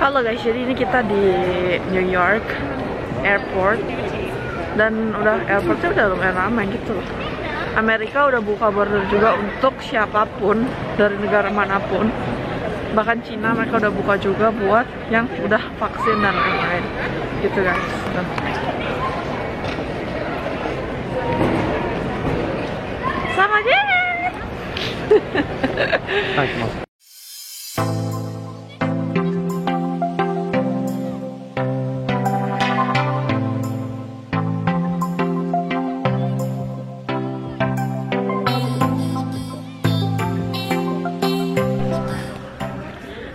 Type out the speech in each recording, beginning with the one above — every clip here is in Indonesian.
Halo guys, jadi ini kita di New York Airport dan airportnya udah lumayan ramai gitu loh. Amerika udah buka border juga untuk siapapun dari negara manapun. Bahkan Cina mereka udah buka juga buat yang udah vaksin dan lain-lain gitu guys. Sama Janet.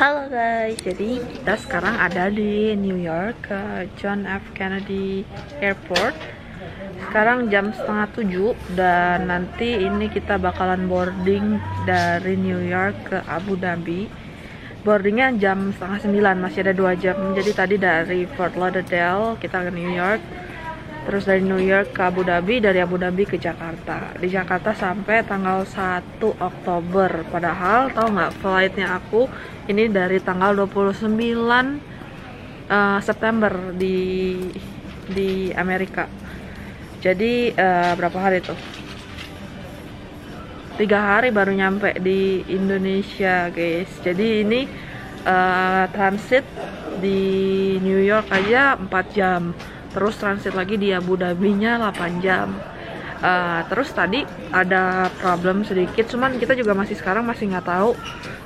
Halo guys, jadi kita sekarang ada di New York, John F. Kennedy Airport. Sekarang jam 6:30 dan nanti ini kita bakalan boarding dari New York ke Abu Dhabi. Boardingnya jam 8:30, masih ada 2 jam. Jadi tadi dari Fort Lauderdale kita ke New York, terus dari New York ke Abu Dhabi, dari Abu Dhabi ke Jakarta. Di Jakarta sampai tanggal 1 Oktober. Padahal tau nggak, flightnya aku ini dari tanggal 29 September di Amerika. Jadi berapa hari tuh? 3 hari baru nyampe di Indonesia guys. Jadi ini transit di New York aja 4 jam. Terus transit lagi di Abu Dhabi-nya 8 jam. Terus tadi ada problem sedikit, cuman kita juga sekarang masih nggak tahu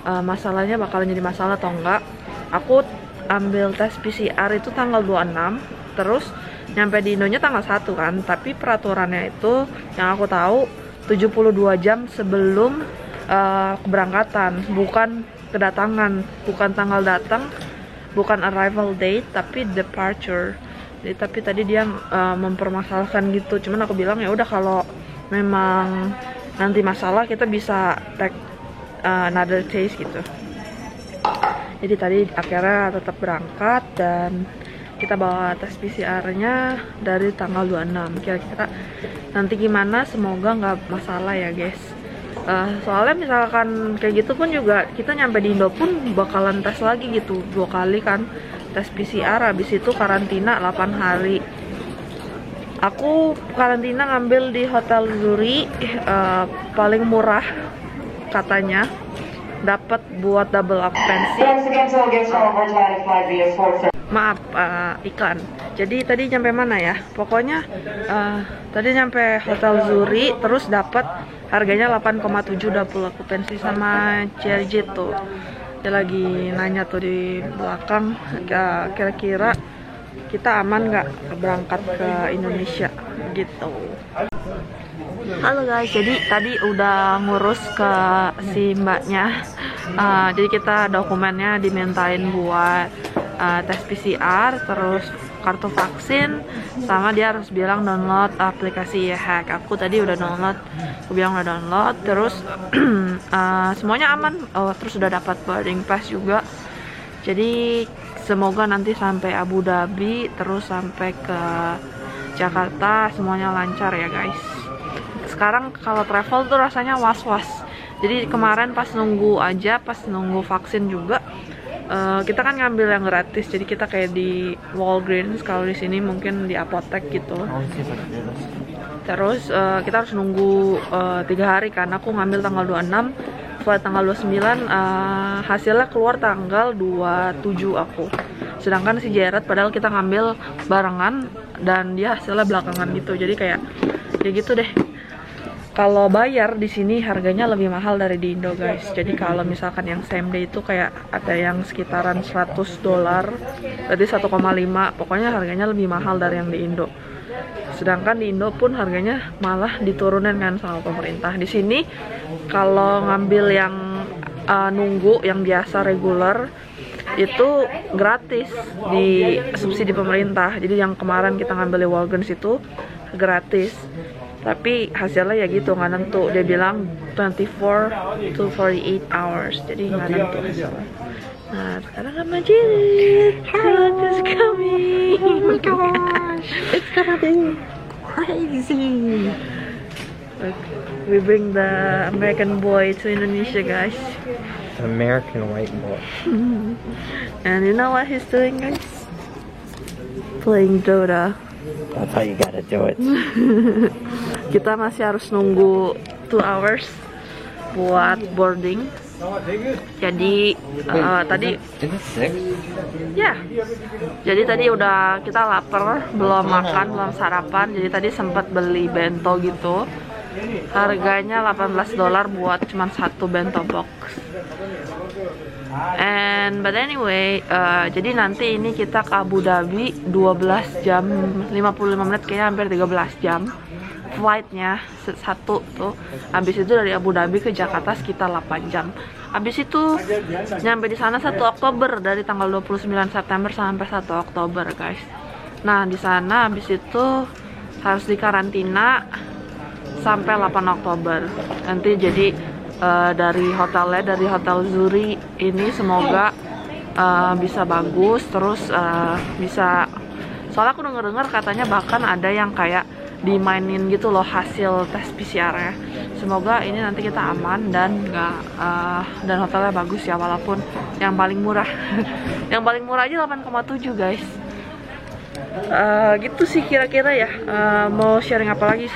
masalahnya bakalan jadi masalah atau enggak. Aku ambil tes PCR itu tanggal 26, terus nyampe di Indonya tanggal 1 kan, tapi peraturannya itu yang aku tahu 72 jam sebelum keberangkatan, bukan kedatangan, bukan tanggal datang, bukan arrival date, tapi departure. Jadi, tapi tadi dia mempermasalahkan gitu. Cuman aku bilang ya udah, kalau memang nanti masalah kita bisa take another case gitu. Jadi tadi akhirnya tetap berangkat dan kita bawa tes PCR-nya dari tanggal 26. Kira-kira nanti gimana, semoga nggak masalah ya guys. Soalnya misalkan kayak gitu pun juga kita nyampe di Indo pun bakalan tes lagi gitu 2 kali kan, tes PCR, habis itu karantina 8 hari. Aku karantina ngambil di Hotel Zuri, paling murah katanya, dapat buat double occupancy. Maaf, iklan. Jadi tadi nyampe mana ya? Pokoknya tadi nyampe Hotel Zuri, terus dapat harganya 8,7 double occupancy sama CRJ tuh. Dia lagi nanya tuh di belakang, kira-kira kita aman nggak berangkat ke Indonesia gitu. Halo guys, jadi tadi udah ngurus ke si mbaknya. Jadi kita dokumennya dimintain buat tes PCR, terus kartu vaksin, sama dia harus bilang download aplikasi Hack. Aku tadi udah download, aku bilang udah download, terus semuanya aman. Terus udah dapat boarding pass juga. Jadi semoga nanti sampai Abu Dhabi, terus sampai ke Jakarta semuanya lancar ya guys. Sekarang kalau travel tuh rasanya was-was. Jadi kemarin pas nunggu vaksin juga, kita kan ngambil yang gratis. Jadi kita kayak di Walgreens, kalau di sini mungkin di apotek gitu. Terus kita harus nunggu 3 hari kan. Aku ngambil tanggal 26, setelah tanggal 29 hasilnya keluar tanggal 27 aku. Sedangkan si Jared padahal kita ngambil barengan dan dia hasilnya belakangan gitu. Jadi kayak gitu deh. Kalau bayar di sini harganya lebih mahal dari di Indo guys. Jadi kalau misalkan yang same day itu kayak ada yang sekitaran $100, berarti 1,5. Pokoknya harganya lebih mahal dari yang di Indo. Sedangkan di Indo pun harganya malah diturunin kan sama pemerintah. Di sini kalau ngambil yang nunggu yang biasa regular itu gratis, di subsidi pemerintah. Jadi yang kemarin kita ngambil di Walgreens itu gratis. Tapi hasilnya ya gitu, nggak nentu. Dia bilang 24 to 48 hours, jadi nggak nentu hasilnya. Nah, sekarang sama Jilid. Jilid is coming. Oh my gosh, it's gonna be crazy. Look, we bring the American boy to Indonesia, guys. An American white boy. And you know what he's doing, guys? Playing Dota. That's how you gotta do it. Kita masih harus nunggu 2 hours buat boarding. Jadi tadi Is it 6? ya, jadi tadi udah kita lapar, belum makan, belum sarapan. Jadi tadi sempat beli bento gitu. Harganya $18 buat cuman satu bento box. But anyway, jadi nanti ini kita ke Abu Dhabi 12 jam 55 menit, kayaknya hampir 13 jam flightnya satu tuh. Habis itu dari Abu Dhabi ke Jakarta sekitar 8 jam. Habis itu nyampe di sana 1 Oktober, dari tanggal 29 September sampai 1 Oktober, guys. Nah, di sana habis itu harus dikarantina sampai 8 Oktober. Nanti jadi dari hotelnya, dari Hotel Zuri ini semoga bisa bagus, terus bisa, soalnya aku denger katanya bahkan ada yang kayak dimainin gitu loh hasil tes PCR-nya. Semoga ini nanti kita aman dan dan hotelnya bagus ya, walaupun yang paling murah yang paling murah aja 8,7 guys. Gitu sih kira-kira ya. Mau sharing apa lagi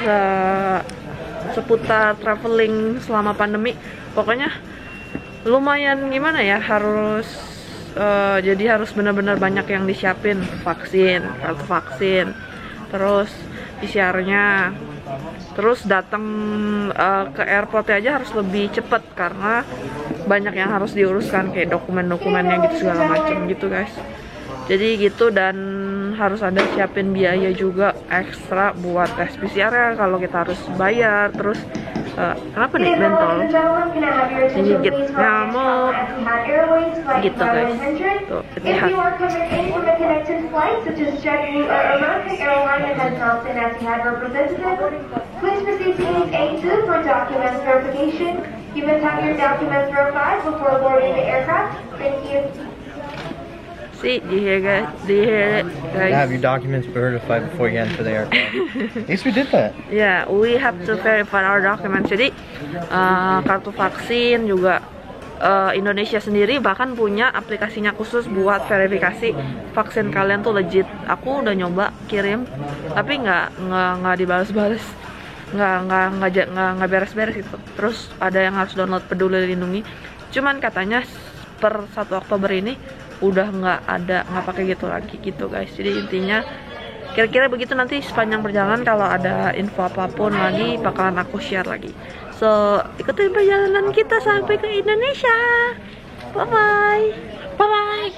seputar traveling selama pandemi? Pokoknya lumayan gimana ya, harus jadi harus benar-benar banyak yang disiapin. Vaksin, kartu vaksin, terus PCR-nya, terus datang ke airport aja harus lebih cepet karena banyak yang harus diuruskan, kayak dokumen-dokumennya gitu segala macam gitu guys. Jadi gitu, dan harus ada siapin biaya juga ekstra buat tes PCR ya, kalau kita harus bayar. Terus kenapa nih bentol digigit nyamuk gitu guys. Tuh, lihat. See, do you hear guys? Do you hear it, guys? Have your documents verified before you enter the aircraft. At least we did that. Yeah, we have to verify our documents. Jadi kartu vaksin juga Indonesia sendiri bahkan punya aplikasinya khusus buat verifikasi vaksin kalian tuh legit. Aku udah nyoba kirim, tapi nggak dibalas-balas, nggak beres-beres gitu. Terus ada yang harus download Peduli Lindungi. Cuman katanya per 1 Oktober ini udah nggak pakai gitu lagi gitu guys. Jadi intinya kira-kira begitu. Nanti sepanjang perjalanan kalau ada info apapun lagi bakalan aku share lagi. So ikutin perjalanan kita sampai ke Indonesia. Bye bye. Bye bye.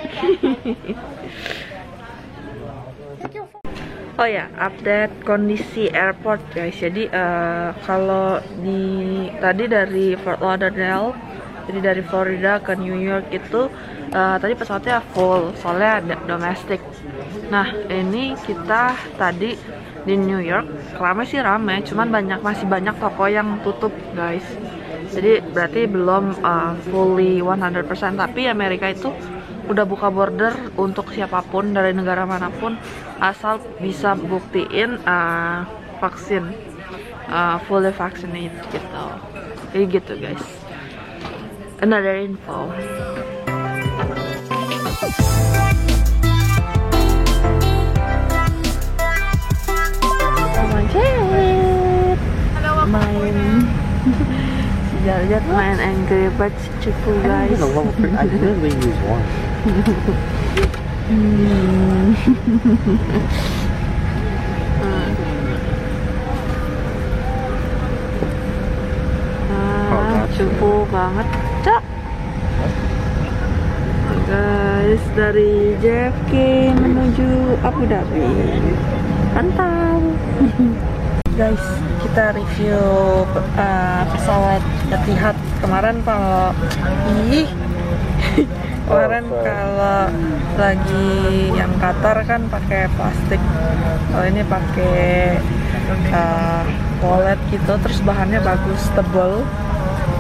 Oh ya, update kondisi airport guys. Jadi kalau tadi dari Fort Lauderdale, jadi dari Florida ke New York itu tadi pesawatnya full, soalnya ada domestik. Nah, ini kita tadi di New York, ramai sih ramai, cuman masih banyak toko yang tutup guys. Jadi berarti belum fully 100%, tapi Amerika itu udah buka border untuk siapapun dari negara manapun asal bisa buktiin vaksin, fully vaccinated gitu. Jadi gitu guys. Another info. Sama Jared main Jared main Angry Birds cupu guys. I literally use one. Cupu banget, Cak. Guys, dari JFK menuju Abu Dhabi. Mantap. Guys, kita review pesawat Etihad kemarin. Kalau Kemarin kalau lagi yang Qatar kan pakai plastik, kalau ini pakai wallet gitu, terus bahannya bagus, tebal,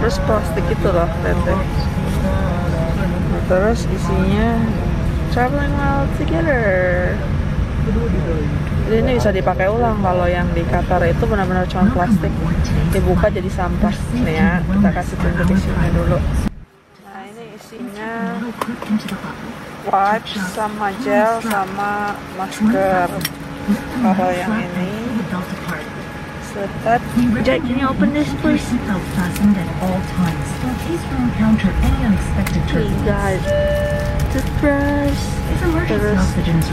terus plastik itu loh, tete. Terus isinya traveling well together. Jadi ini bisa dipakai ulang. Kalau yang di Qatar itu benar-benar cuma plastik, dibuka jadi sampah. Nih ya, kita kasih tunjuk isinya dulu. Nah ini isinya wipes sama gel sama masker. Kalau yang ini setat. Jack, can you open this please? Guys, toothbrush, terus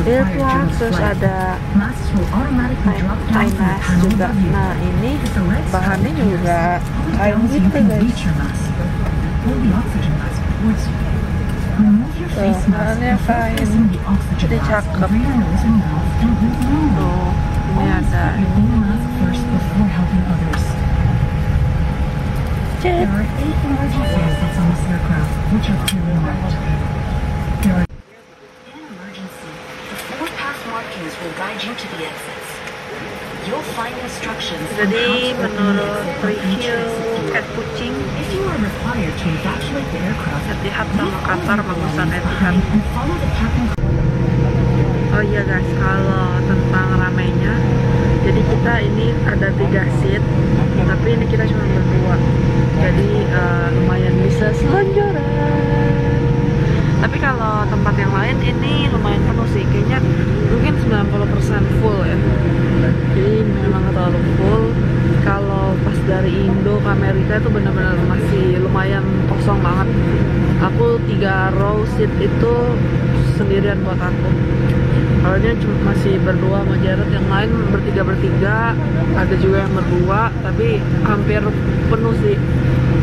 earplug, terus ada eye mask juga. Nah ini bahannya juga kain gitu guys. Tuh, bahannya kain, jadi cakep. Tuh, ini ada. There are 8 emergency exits on this aircraft, which are clearly marked. In emergency, the 4 path markings will guide you to the exits. You'll find instructions. Jadi menurut review Cat Kucing, if you are required to evacuate the aircraft, Etihad sama Qatar bagusan Etihad. Oh iya guys, kalau tentang ramainya, jadi kita ini ada 3 seat, tapi ini kita cuma berdua, jadi lumayan bisa selonjoran. Tapi kalau tempat yang lain ini lumayan penuh sih, kayaknya mungkin 90% full ya. Jadi memang terlalu full. Kalau pas dari Indo ke Amerika itu benar-benar masih lumayan kosong banget. Aku 3 row seat itu sendirian buat aku. Kalau dia cuma masih berdua sama Jared, yang lain bertiga, ada juga yang berdua, tapi hampir penuh sih,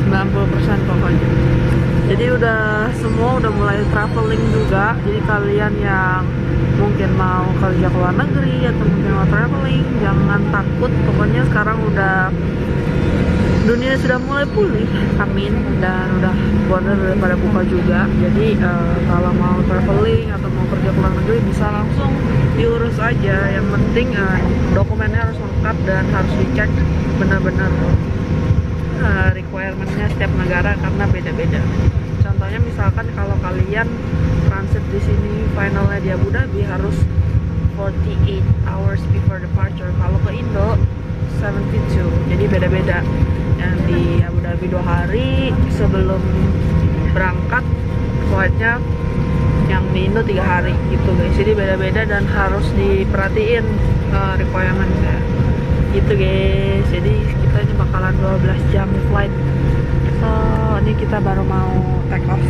90% pokoknya. Jadi semua udah mulai traveling juga. Jadi kalian yang mungkin mau kerja ke luar negeri atau mungkin mau traveling, jangan takut, pokoknya sekarang dunia sudah mulai pulih, amin, dan udah border udah pada buka juga. Jadi kalau mau traveling atau mau kerja ke luar negeri bisa langsung diurus aja. Yang penting dokumennya harus lengkap dan harus dicek benar-benar requirement-nya setiap negara karena beda-beda. Contohnya misalkan kalau kalian transit di sini, finalnya di Abu Dhabi harus 48 hours before departure. Kalau ke Indo 72, jadi beda-beda. Yang di Abu Dhabi 2 hari sebelum berangkat, flightnya yang di Indo 3 hari gitu guys. Jadi beda-beda dan harus diperhatiin requirement-nya gitu guys. Jadi kita ini bakalan 12 jam flight. So ini kita baru mau take off.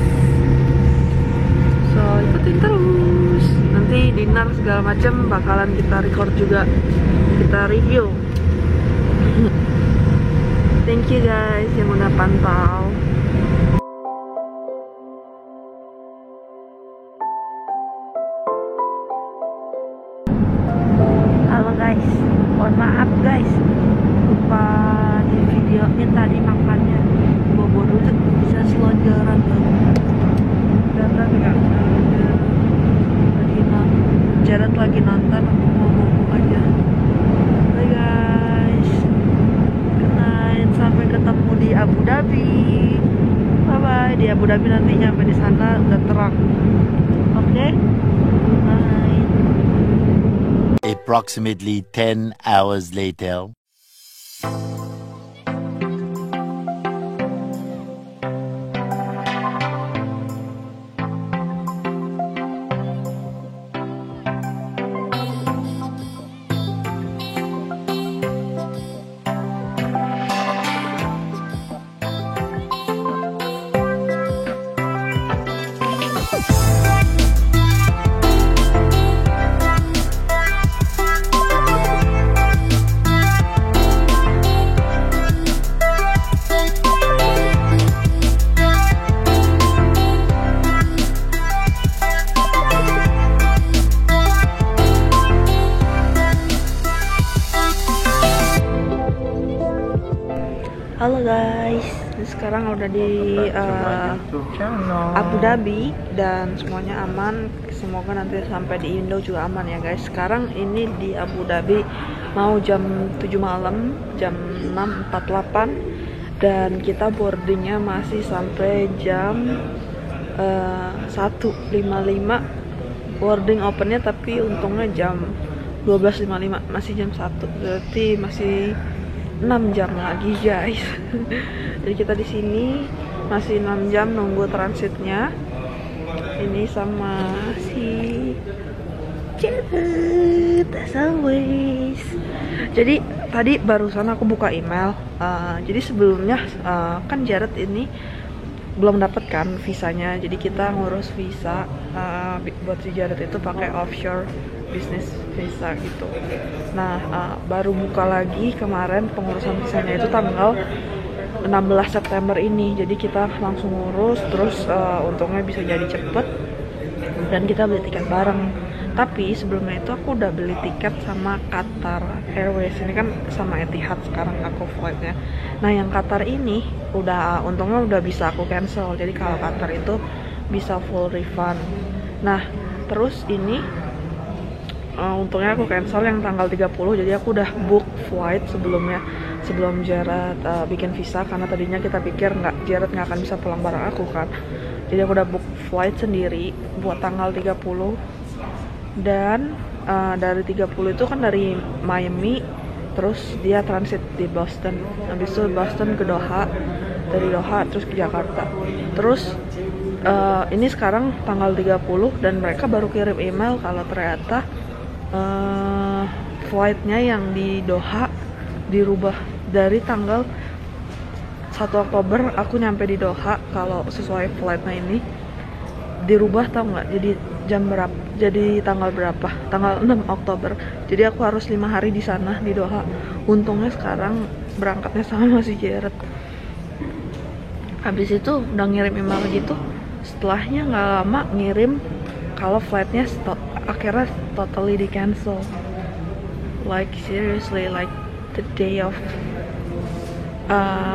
So ikutin terus. Nanti dinner segala macam bakalan kita record juga, kita review. Thank you guys yang udah pantau. Halo guys, mohon maaf guys, lupa di videonya tadi makannya bobo rujak bisa selonjoran tuh. Datang nggak? Jared lagi nonton, aku mau bobo aja. Bye guys, good night, sampai ketemu di Abu Dhabi. Bye bye. Di Abu Dhabi nanti nyampe di sana udah terang. Oke? Bye. Approximately 10 hours later. Halo guys, Ini sekarang udah di YouTube channel. Abu Dhabi dan semuanya aman. Semoga nanti sampai di Indo juga aman ya guys. Sekarang ini di Abu Dhabi mau jam 7 malam, jam 6.48, dan kita boardingnya masih sampai jam 1.55 boarding opennya, tapi untungnya jam 12.55, masih jam 1, berarti masih 6 jam lagi guys. Jadi kita di sini masih 6 jam nunggu transitnya. Ini sama si Jared as always. Jadi tadi barusan aku buka email. Jadi sebelumnya kan Jared ini belum dapat kan visanya. Jadi kita ngurus visa buat si Jared itu pakai offshore business visa gitu. Nah, baru buka lagi kemarin pengurusan visanya itu tanggal 16 September ini. Jadi kita langsung ngurus, terus untungnya bisa jadi cepet dan kita beli tiket bareng. Tapi sebelumnya itu aku udah beli tiket sama Qatar Airways. Ini kan sama Etihad sekarang aku flightnya. Nah, yang Qatar ini untungnya udah bisa aku cancel. Jadi kalau Qatar itu bisa full refund. Nah, terus ini untungnya aku cancel yang tanggal 30. Jadi aku udah book flight sebelum Jared bikin visa, karena tadinya kita pikir Jared nggak akan bisa pulang bareng aku kan. Jadi aku udah book flight sendiri buat tanggal 30. Dan dari 30 itu kan dari Miami, terus dia transit di Boston, habis itu Boston ke Doha, dari Doha terus ke Jakarta. Terus ini sekarang tanggal 30 dan mereka baru kirim email kalau ternyata flightnya yang di Doha dirubah dari tanggal 1 Oktober aku nyampe di Doha, kalau sesuai flightnya ini dirubah, tau nggak, jadi jam berapa, jadi tanggal berapa, tanggal 6 Oktober. Jadi aku harus 5 hari di sana di Doha. Untungnya sekarang berangkatnya sama si Jared. Habis itu udah ngirim email gitu, setelahnya nggak lama ngirim kalau flightnya akhirnya totally di cancel. Like seriously, like the day of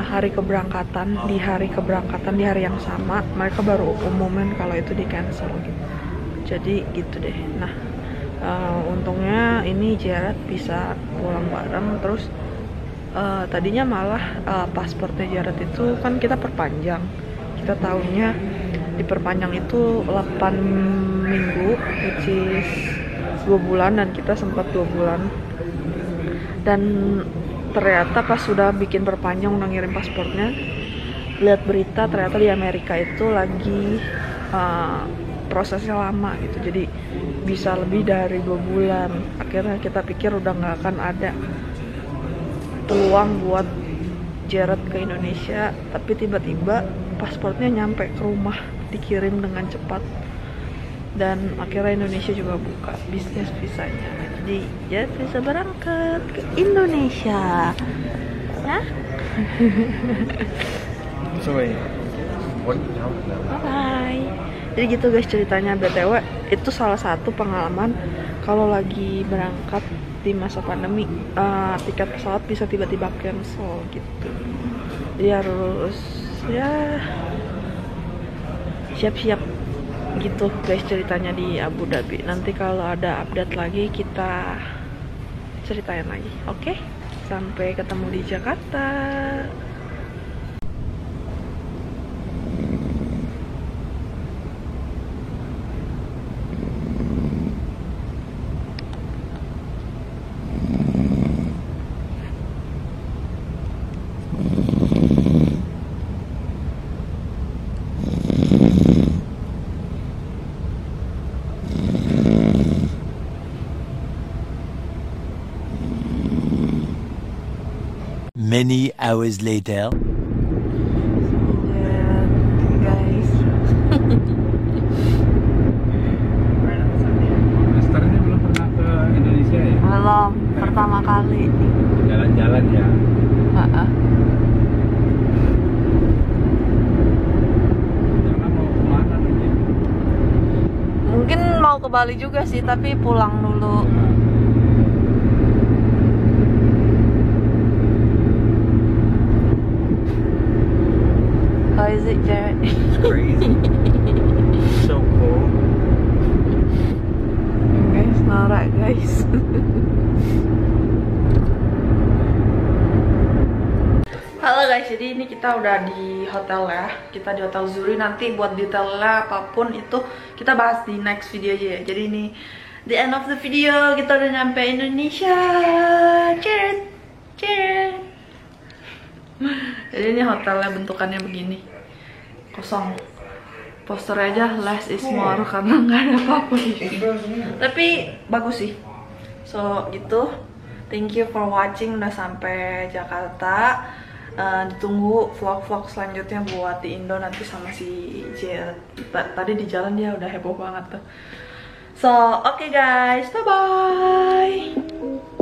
hari keberangkatan, di hari yang sama mereka baru umumin kalau itu di cancel gitu. Jadi gitu deh. Nah, untungnya ini Jared bisa pulang bareng. Terus tadinya malah pasportnya Jared itu kan kita perpanjang, kita tahunya diperpanjang itu 8 minggu, which is 2 bulan, dan kita sempat 2 bulan. Dan ternyata pas sudah bikin perpanjang, udah ngirim pasportnya, lihat berita ternyata di Amerika itu lagi prosesnya lama gitu, jadi bisa lebih dari 2 bulan. Akhirnya kita pikir udah nggak akan ada peluang buat Jared ke Indonesia, tapi tiba-tiba pasportnya nyampe ke rumah, dikirim dengan cepat, dan akhirnya Indonesia juga buka bisnis visanya. Jadi Jared bisa berangkat ke Indonesia ya. So wait, what? Bye. Jadi gitu guys ceritanya. BTW itu salah satu pengalaman kalau lagi berangkat di masa pandemi, tiket pesawat bisa tiba-tiba cancel gitu. Jadi harus ya siap-siap gitu guys ceritanya di Abu Dhabi. Nanti kalau ada update lagi kita ceritain lagi. Oke? Sampai ketemu di Jakarta. Many hours later. Guys. Master ini belum pernah ke Indonesia ya? Belum, pertama kali. Jalan-jalan ya? Karena mau kemana nih? Mungkin mau ke Bali juga sih, tapi pulang dulu. It's crazy. So cool. Guys, norak guys. Halo guys, jadi ini kita udah di hotel ya. Kita di Hotel Zuri, nanti buat detailnya apapun itu kita bahas di next video aja ya. Jadi ini the end of the video, kita udah nyampe Indonesia. Cheers. Cheers. Jadi ini hotelnya bentukannya begini. Kosong. Poster aja less is more karena nggak ada apa-apa di sini. Tapi bagus sih. So gitu. Thank you for watching, udah sampai Jakarta. Ditunggu vlog-vlog selanjutnya buat di Indo nanti sama si J. Tadi di jalan dia udah heboh banget tuh. So, oke guys, bye-bye.